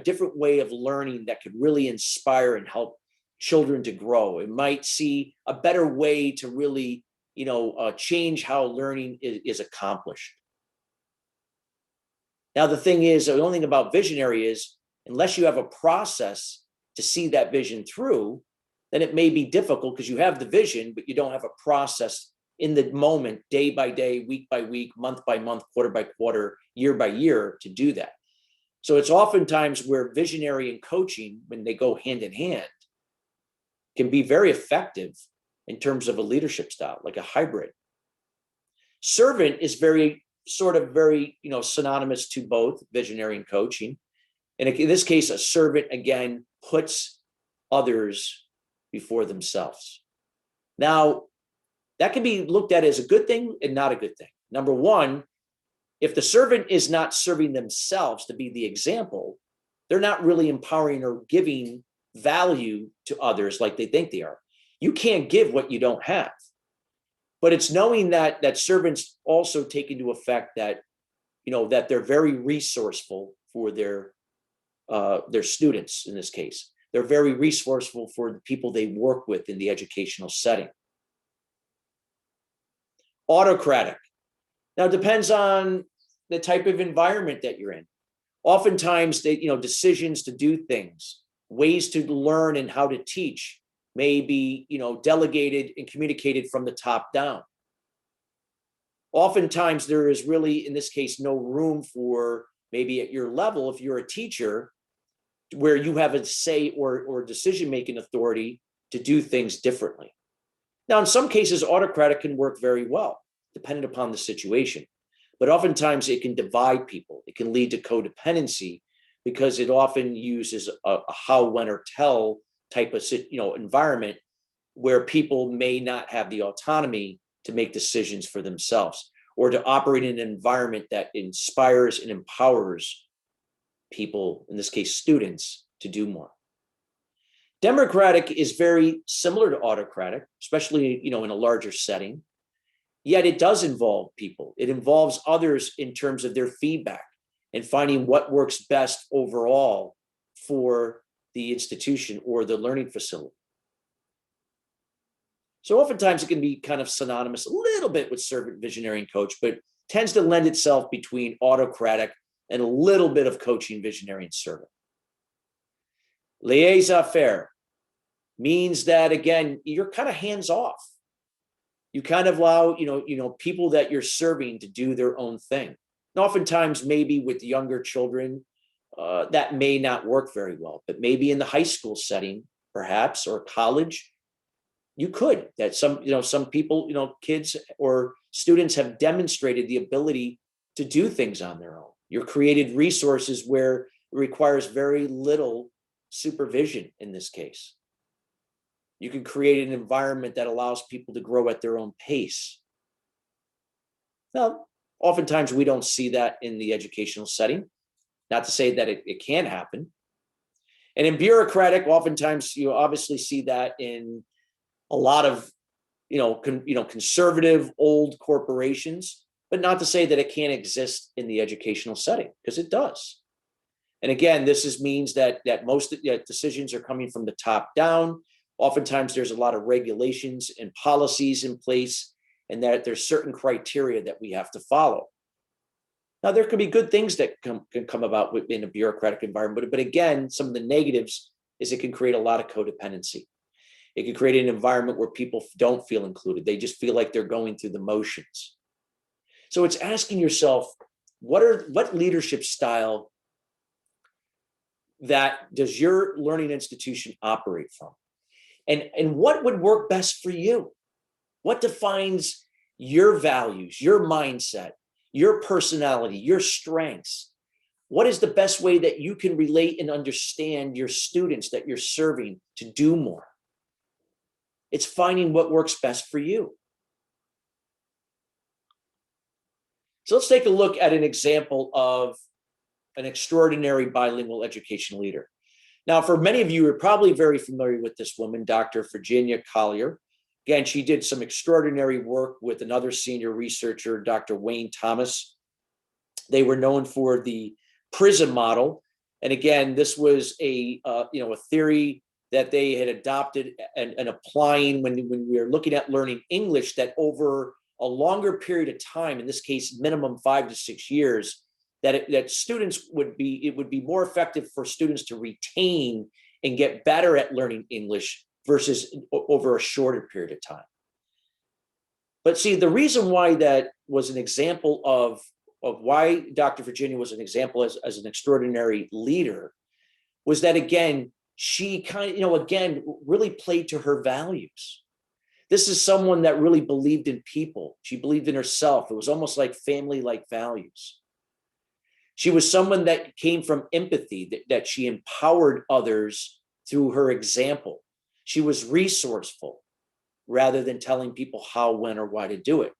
different way of learning that could really inspire and help children to grow. It might see a better way to really, change how learning is accomplished. Now, the thing is, the only thing about visionary is, unless you have a process to see that vision through, then it may be difficult because you have the vision, but you don't have a process in the moment, day by day, week by week, month by month, quarter by quarter, year by year to do that. So it's oftentimes where visionary and coaching, when they go hand in hand, can be very effective in terms of a leadership style, like a hybrid. Servant is very synonymous to both visionary and coaching. And in this case, a servant, again, puts others before themselves. Now, that can be looked at as a good thing and not a good thing. Number one, If the servant is not serving themselves to be the example, they're not really empowering or giving value to others like they think they are. You can't give what you don't have. But it's knowing that servants also take into effect that, that they're very resourceful for their students in this case. They're very resourceful for the people they work with in the educational setting. Autocratic. Now, it depends on the type of environment that you're in. Oftentimes, decisions to do things, ways to learn and how to teach may be, delegated and communicated from the top down. Oftentimes, there is really, in this case, no room for, maybe at your level, if you're a teacher, where you have a say or decision-making authority to do things differently. Now, in some cases, autocratic can work very well, depending upon the situation. But oftentimes it can divide people. It can lead to codependency because it often uses a how, when, or tell type of environment where people may not have the autonomy to make decisions for themselves or to operate in an environment that inspires and empowers people, in this case, students, to do more. Democratic is very similar to autocratic, especially, in a larger setting. Yet it does involve people. It involves others in terms of their feedback and finding what works best overall for the institution or the learning facility. So oftentimes it can be kind of synonymous a little bit with servant, visionary, and coach, but tends to lend itself between autocratic and a little bit of coaching, visionary, and servant. Laissez-faire means that, again, you're kind of hands off. You kind of allow, people that you're serving to do their own thing. And oftentimes, maybe with younger children, that may not work very well, but maybe in the high school setting, perhaps, or college, you could. That some people, kids or students have demonstrated the ability to do things on their own. You're created resources where it requires very little supervision in this case. You can create an environment that allows people to grow at their own pace. Now, oftentimes we don't see that in the educational setting. Not to say that it can happen. And in bureaucratic, oftentimes you obviously see that in a lot of, conservative old corporations, but not to say that it can't exist in the educational setting, because it does. And again, this means that most decisions are coming from the top down. Oftentimes there's a lot of regulations and policies in place, and that there's certain criteria that we have to follow. Now, there can be good things that can come about within a bureaucratic environment, but again, some of the negatives is it can create a lot of codependency. It can create an environment where people don't feel included. They just feel like they're going through the motions. So it's asking yourself, what leadership style that does your learning institution operate from? And what would work best for you? What defines your values, your mindset, your personality, your strengths? What is the best way that you can relate and understand your students that you're serving to do more? It's finding what works best for you. So let's take a look at an example of an extraordinary bilingual education leader. Now, for many of you, you're probably very familiar with this woman, Dr. Virginia Collier. Again, she did some extraordinary work with another senior researcher, Dr. Wayne Thomas. They were known for the PRISM model. And again, this was a theory that they had adopted and applying when we were looking at learning English, that over a longer period of time, in this case, minimum 5 to 6 years, that students would be more effective for students to retain and get better at learning English versus over a shorter period of time. But see, the reason why that was an example of why Dr. Virginia was an example as an extraordinary leader was that, again, she kind of, really played to her values. This is someone that really believed in people. She believed in herself. It was almost like family-like values. She was someone that came from empathy, that she empowered others through her example. She was resourceful rather than telling people how, when, or why to do it.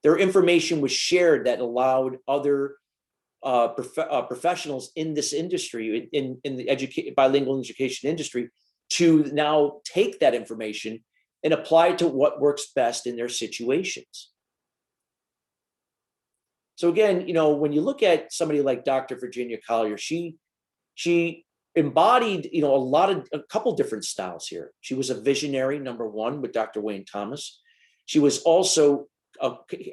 Their information was shared that allowed other professionals in this industry, in the bilingual education industry, to now take that information and apply it to what works best in their situations. So again, when you look at somebody like Dr. Virginia Collier, she embodied, a couple different styles here. She was a visionary, number one, with Dr. Wayne Thomas. She was also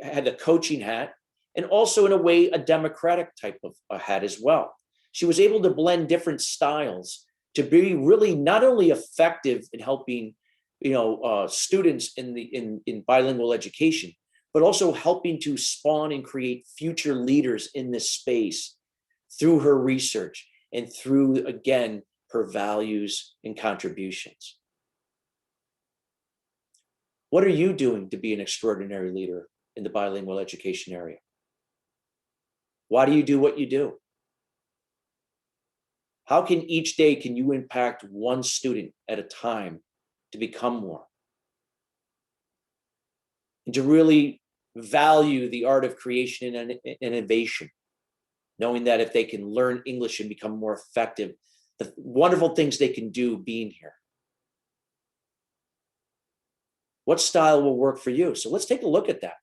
had a coaching hat, and also in a way a democratic type of a hat as well. She was able to blend different styles to be really not only effective in helping students in bilingual education, but also helping to spawn and create future leaders in this space through her research and through, again, her values and contributions. What are you doing to be an extraordinary leader in the bilingual education area? Why do you do what you do? How can each day can you impact one student at a time to become more? And to really value the art of creation and innovation, knowing that if they can learn English and become more effective, the wonderful things they can do being here. What style will work for you? So let's take a look at that.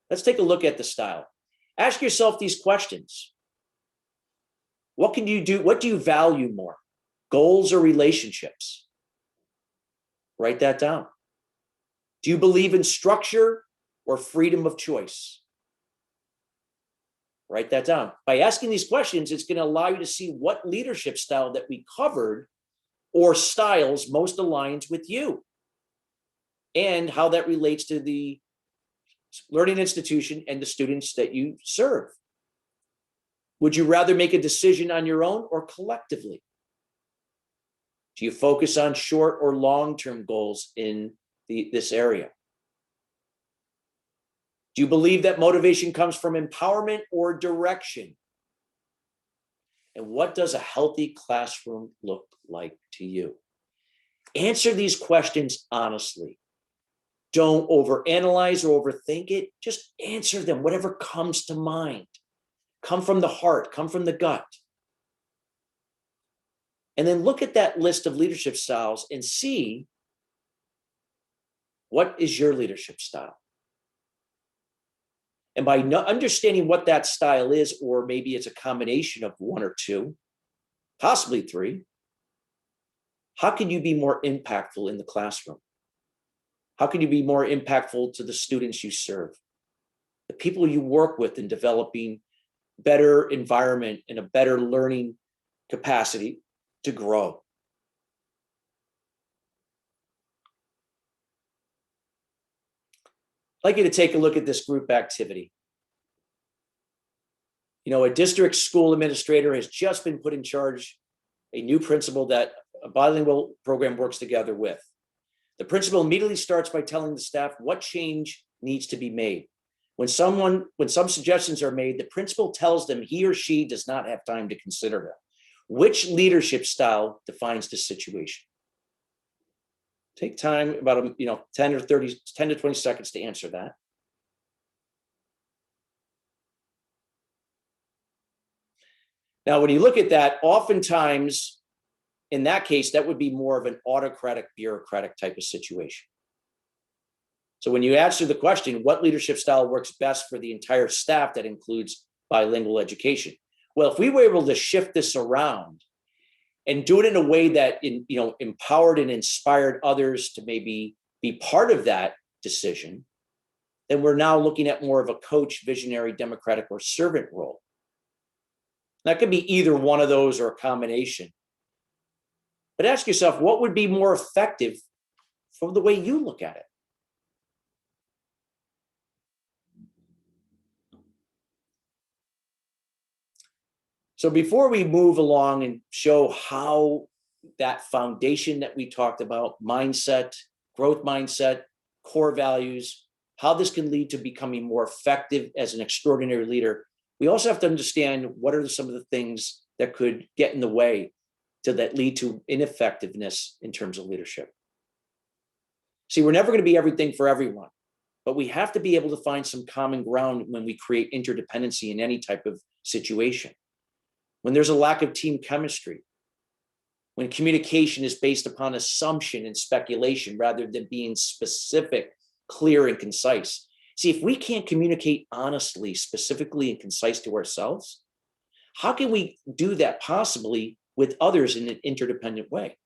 Let's take a look at the style. Ask yourself these questions. What can you do? What do you value more? Goals or relationships? Write that down. Do you believe in structure or freedom of choice? Write that down. By asking these questions, it's going to allow you to see what leadership style that we covered or styles most aligns with you, and how that relates to the learning institution and the students that you serve. Would you rather make a decision on your own or collectively? Do you focus on short or long-term goals in this area? Do you believe that motivation comes from empowerment or direction? And what does a healthy classroom look like to you? Answer these questions honestly. Don't overanalyze or overthink it. Just answer them, whatever comes to mind. Come from the heart, come from the gut. And then look at that list of leadership styles and see, what is your leadership style? And by understanding what that style is, or maybe it's a combination of one or two, possibly three, how can you be more impactful in the classroom? How can you be more impactful to the students you serve, the people you work with, in developing better environment and a better learning capacity to grow? I'd like you to take a look at this group activity. A district school administrator has just been put in charge, a new principal that a bilingual program works together with. The principal immediately starts by telling the staff what change needs to be made. When some suggestions are made, the principal tells them he or she does not have time to consider them. Which leadership style defines the situation? Take time, about 10 to 20 seconds to answer that. Now, when you look at that, oftentimes, in that case, that would be more of an autocratic, bureaucratic type of situation. So when you answer the question, what leadership style works best for the entire staff that includes bilingual education? Well, if we were able to shift this around and do it in a way that empowered and inspired others to maybe be part of that decision, then we're now looking at more of a coach, visionary, democratic, or servant role. That could be either one of those or a combination. But ask yourself, what would be more effective from the way you look at it? So before we move along and show how that foundation that we talked about, mindset, growth mindset, core values, how this can lead to becoming more effective as an extraordinary leader, we also have to understand what are some of the things that could get in the way that lead to ineffectiveness in terms of leadership. See, we're never going to be everything for everyone, but we have to be able to find some common ground when we create interdependency in any type of situation. When there's a lack of team chemistry, when communication is based upon assumption and speculation rather than being specific, clear, and concise. See, if we can't communicate honestly, specifically, and concise to ourselves, how can we do that possibly with others in an interdependent way?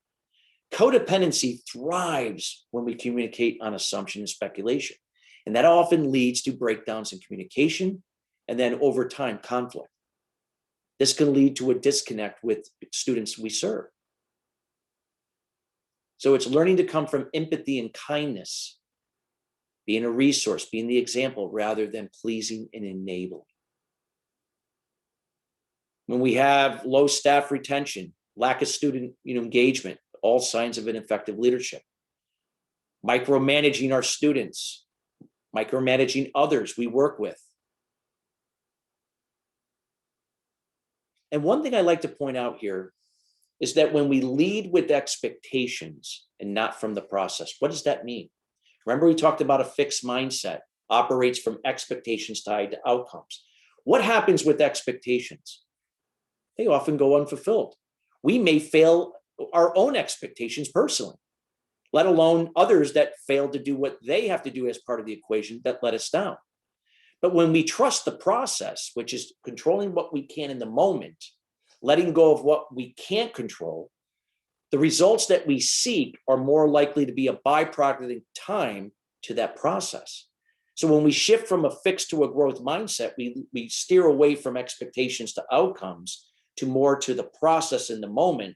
Codependency thrives when we communicate on assumption and speculation. And that often leads to breakdowns in communication and then over time, conflict. This can lead to a disconnect with students we serve. So it's learning to come from empathy and kindness, being a resource, being the example rather than pleasing and enabling. When we have low staff retention, lack of student engagement, all signs of ineffective leadership. Micromanaging our students, micromanaging others we work with. And one thing I like to point out here is that when we lead with expectations and not from the process, what does that mean? Remember, we talked about a fixed mindset operates from expectations tied to outcomes. What happens with expectations? They often go unfulfilled. We may fail our own expectations personally, let alone others that fail to do what they have to do as part of the equation that let us down. But when we trust the process, which is controlling what we can in the moment, letting go of what we can't control, the results that we seek are more likely to be a byproduct of time to that process. So when we shift from a fixed to a growth mindset, we steer away from expectations to outcomes to more to the process in the moment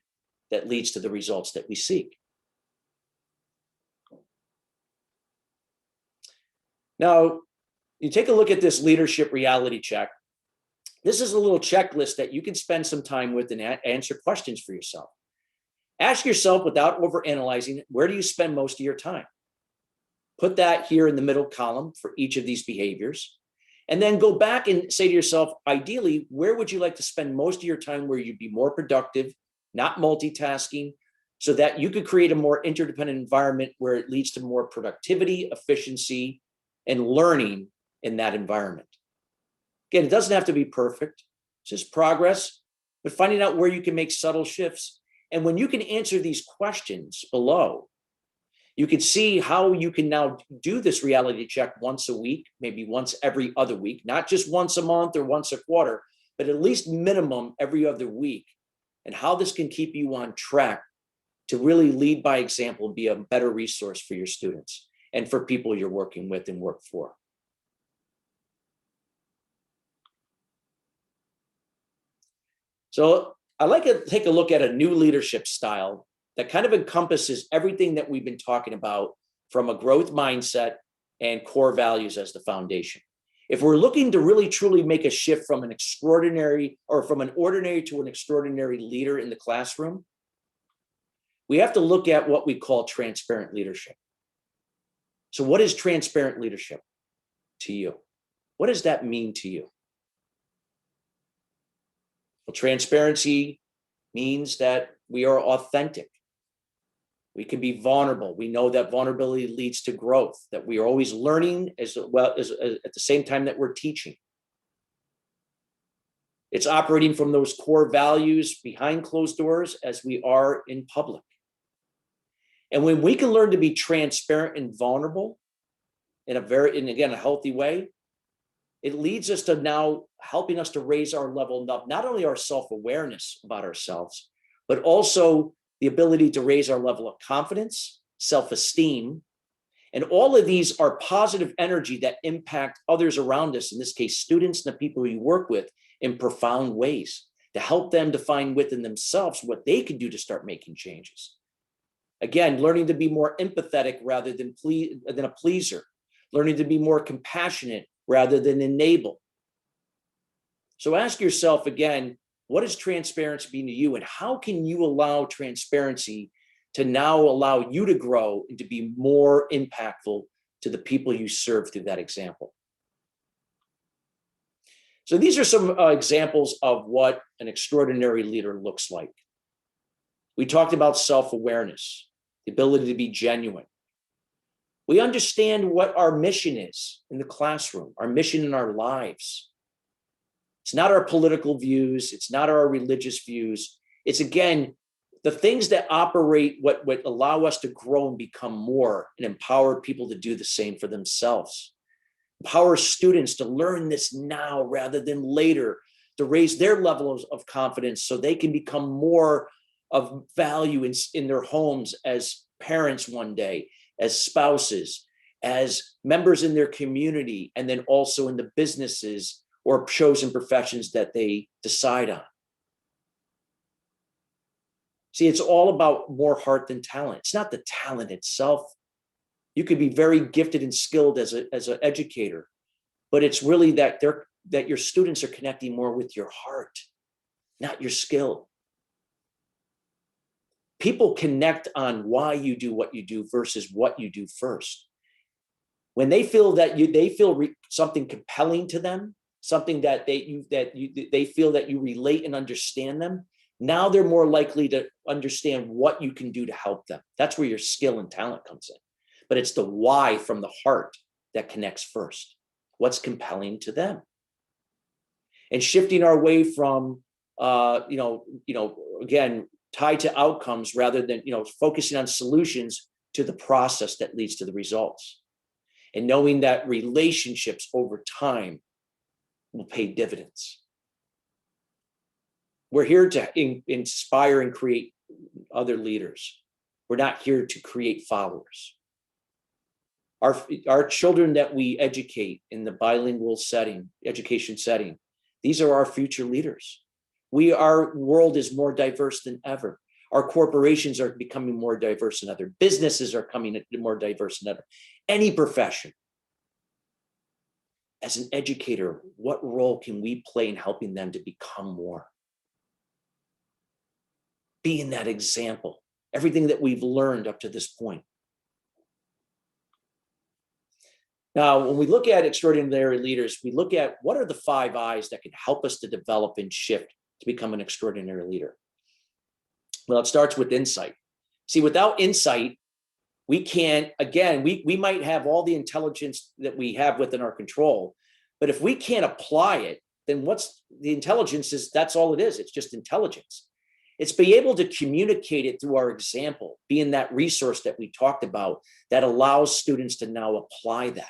that leads to the results that we seek. Now, you take a look at this leadership reality check. This is a little checklist that you can spend some time with and answer questions for yourself. Ask yourself without overanalyzing, where do you spend most of your time? Put that here in the middle column for each of these behaviors. And then go back and say to yourself, ideally, where would you like to spend most of your time where you'd be more productive, not multitasking, so that you could create a more interdependent environment where it leads to more productivity, efficiency, and learning in that environment. Again, it doesn't have to be perfect. It's just progress, but finding out where you can make subtle shifts. And when you can answer these questions below, you can see how you can now do this reality check once a week, maybe once every other week, not just once a month or once a quarter, but at least minimum every other week, and how this can keep you on track to really lead by example and be a better resource for your students and for people you're working with and work for. So I'd like to take a look at a new leadership style that kind of encompasses everything that we've been talking about from a growth mindset and core values as the foundation. If we're looking to really truly make a shift from an extraordinary or from an ordinary to an extraordinary leader in the classroom, we have to look at what we call transparent leadership. So what is transparent leadership to you? What does that mean to you? Well, transparency means that we are authentic. We can be vulnerable. We know that vulnerability leads to growth, that we are always learning as well as at the same time that we're teaching. It's operating from those core values behind closed doors as we are in public. And when we can learn to be transparent and vulnerable in a healthy way, it leads us to now helping us to raise our level of not only our self-awareness about ourselves, but also the ability to raise our level of confidence, self-esteem. And all of these are positive energy that impact others around us, in this case, students and the people we work with, in profound ways to help them to find within themselves what they can do to start making changes. Again, learning to be more empathetic rather than a pleaser, learning to be more compassionate rather than enable. So ask yourself again, what does transparency mean to you, and how can you allow transparency to now allow you to grow and to be more impactful to the people you serve through that example? So these are some examples of what an extraordinary leader looks like. We talked about self-awareness, the ability to be genuine, We understand what our mission is in the classroom, our mission in our lives. It's not our political views. It's not our religious views. It's, again, the things that operate what allow us to grow and become more, and empower people to do the same for themselves. Empower students to learn this now rather than later, to raise their levels of confidence so they can become more of value in their homes as parents one day, as spouses, as members in their community, and then also in the businesses or chosen professions that they decide on. See, it's all about more heart than talent. It's not the talent itself. You could be very gifted and skilled as an educator, but it's really that your students are connecting more with your heart, not your skill. People connect on why you do what you do versus what you do first. When they feel that they feel something compelling to them, something that they feel that you relate and understand them, now they're more likely to understand what you can do to help them. That's where your skill and talent comes in. But it's the why from the heart that connects first. What's compelling to them? And shifting our way from, again, tied to outcomes rather than, focusing on solutions, to the process that leads to the results. And knowing that relationships over time will pay dividends. We're here to inspire and create other leaders. We're not here to create followers. Our children that we educate in the bilingual education setting, these are our future leaders. Our world is more diverse than ever. Our corporations are becoming more diverse than ever. Businesses are coming more diverse than ever. Any profession. As an educator, what role can we play in helping them to become more? Being that example, everything that we've learned up to this point. Now, when we look at extraordinary leaders, we look at what are the 5 I's that can help us to develop and shift to become an extraordinary leader. Well, it starts with insight. See, without insight, we can't, again, we might have all the intelligence that we have within our control, but if we can't apply it, then what's the intelligence is, that's all it is. It's just intelligence. It's be able to communicate it through our example, being that resource that we talked about that allows students to now apply that.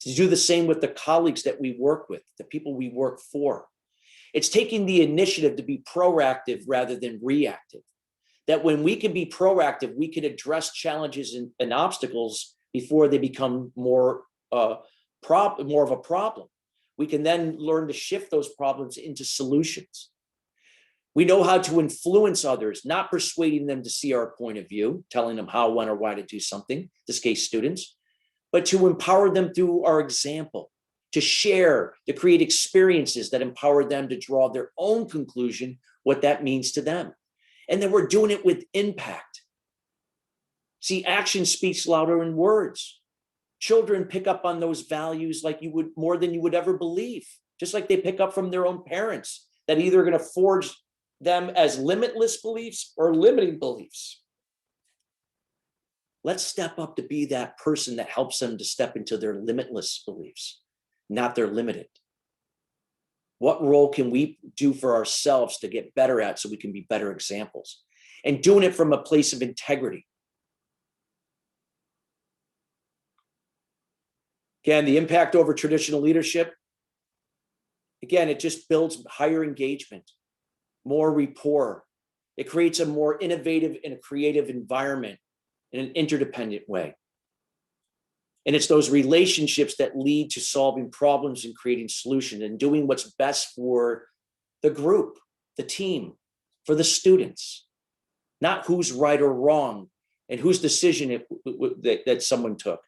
To do the same with the colleagues that we work with, the people we work for. It's taking the initiative to be proactive rather than reactive. That when we can be proactive, we can address challenges and obstacles before they become more of a problem. We can then learn to shift those problems into solutions. We know how to influence others, not persuading them to see our point of view, telling them how, when, or why to do something, in this case, students, but to empower them through our example, to share, to create experiences that empower them to draw their own conclusion, what that means to them. And then we're doing it with impact. See, action speaks louder than words. Children pick up on those values like you would, more than you would ever believe, just like they pick up from their own parents that either are going to forge them as limitless beliefs or limiting beliefs. Let's step up to be that person that helps them to step into their limitless beliefs, not their limited. What role can we do for ourselves to get better at so we can be better examples? And doing it from a place of integrity. Again, the impact over traditional leadership. Again, it just builds higher engagement, more rapport. It creates a more innovative and a creative environment in an interdependent way. And it's those relationships that lead to solving problems and creating solutions and doing what's best for the group, the team, for the students, not who's right or wrong and whose decision that someone took.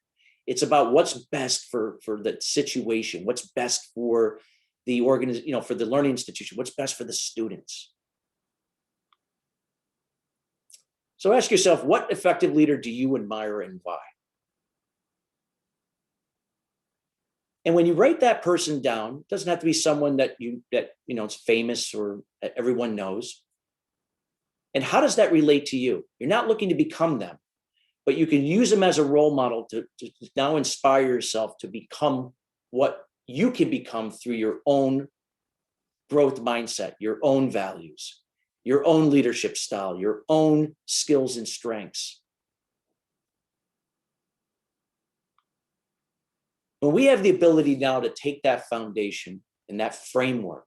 It's about what's best for the situation, what's best for the organization, for the learning institution, what's best for the students. So ask yourself, what effective leader do you admire and why? And when you write that person down, it doesn't have to be someone that is famous or everyone knows. And how does that relate to you? You're not looking to become them, but you can use them as a role model to now inspire yourself to become what you can become through your own growth mindset, your own values, your own leadership style, your own skills and strengths. When we have the ability now to take that foundation and that framework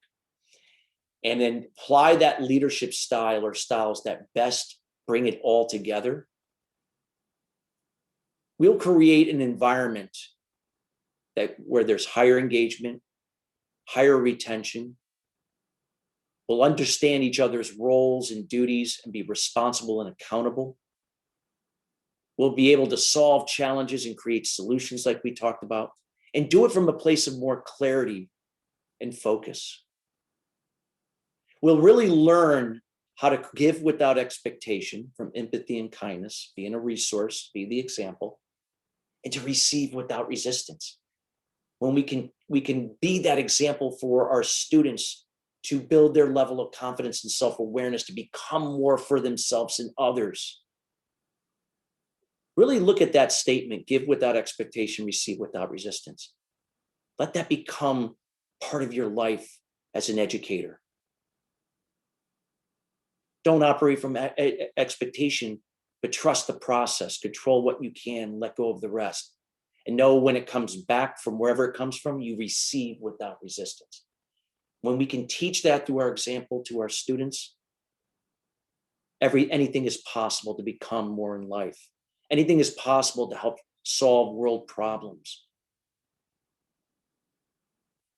and then apply that leadership style or styles that best bring it all together, we'll create an environment where there's higher engagement, higher retention. We'll understand each other's roles and duties and be responsible and accountable. We'll be able to solve challenges and create solutions like we talked about, and do it from a place of more clarity and focus. We'll really learn how to give without expectation, from empathy and kindness, being a resource, be the example, and to receive without resistance. When we can be that example for our students to build their level of confidence and self-awareness, to become more for themselves and others. Really look at that statement, give without expectation, receive without resistance. Let that become part of your life as an educator. Don't operate from expectation, but trust the process, control what you can, let go of the rest. And know when it comes back from wherever it comes from, you receive without resistance. When we can teach that through our example to our students, anything is possible to become more in life. Anything is possible to help solve world problems.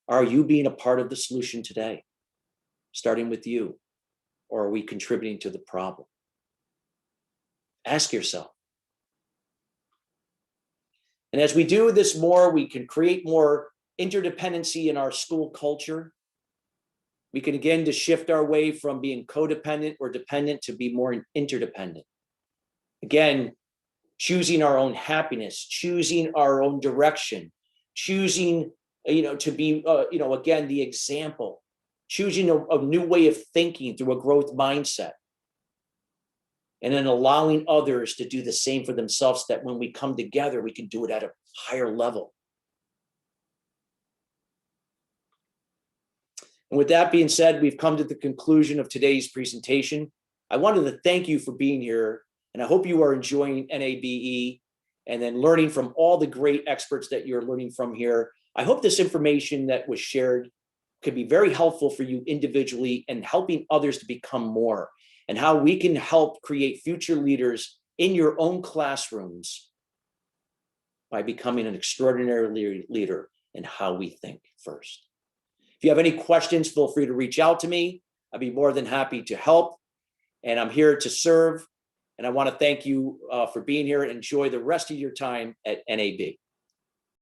Are you being a part of the solution today, starting with you, or are we contributing to the problem? Ask yourself. And as we do this more, we can create more interdependency in our school culture. We can again to shift our way from being codependent or dependent to be more interdependent. Again, choosing our own happiness, choosing our own direction, choosing, to be, again, the example, choosing a new way of thinking through a growth mindset, and then allowing others to do the same for themselves, that when we come together, we can do it at a higher level. And with that being said, we've come to the conclusion of today's presentation. I wanted to thank you for being here, and I hope you are enjoying NABE and then learning from all the great experts that you're learning from here. I hope this information that was shared could be very helpful for you individually and helping others to become more, and how we can help create future leaders in your own classrooms by becoming an extraordinary leader in how we think first. If you have any questions, feel free to reach out to me. I'd be more than happy to help, and I'm here to serve. And I want to thank you for being here, and enjoy the rest of your time at NABE.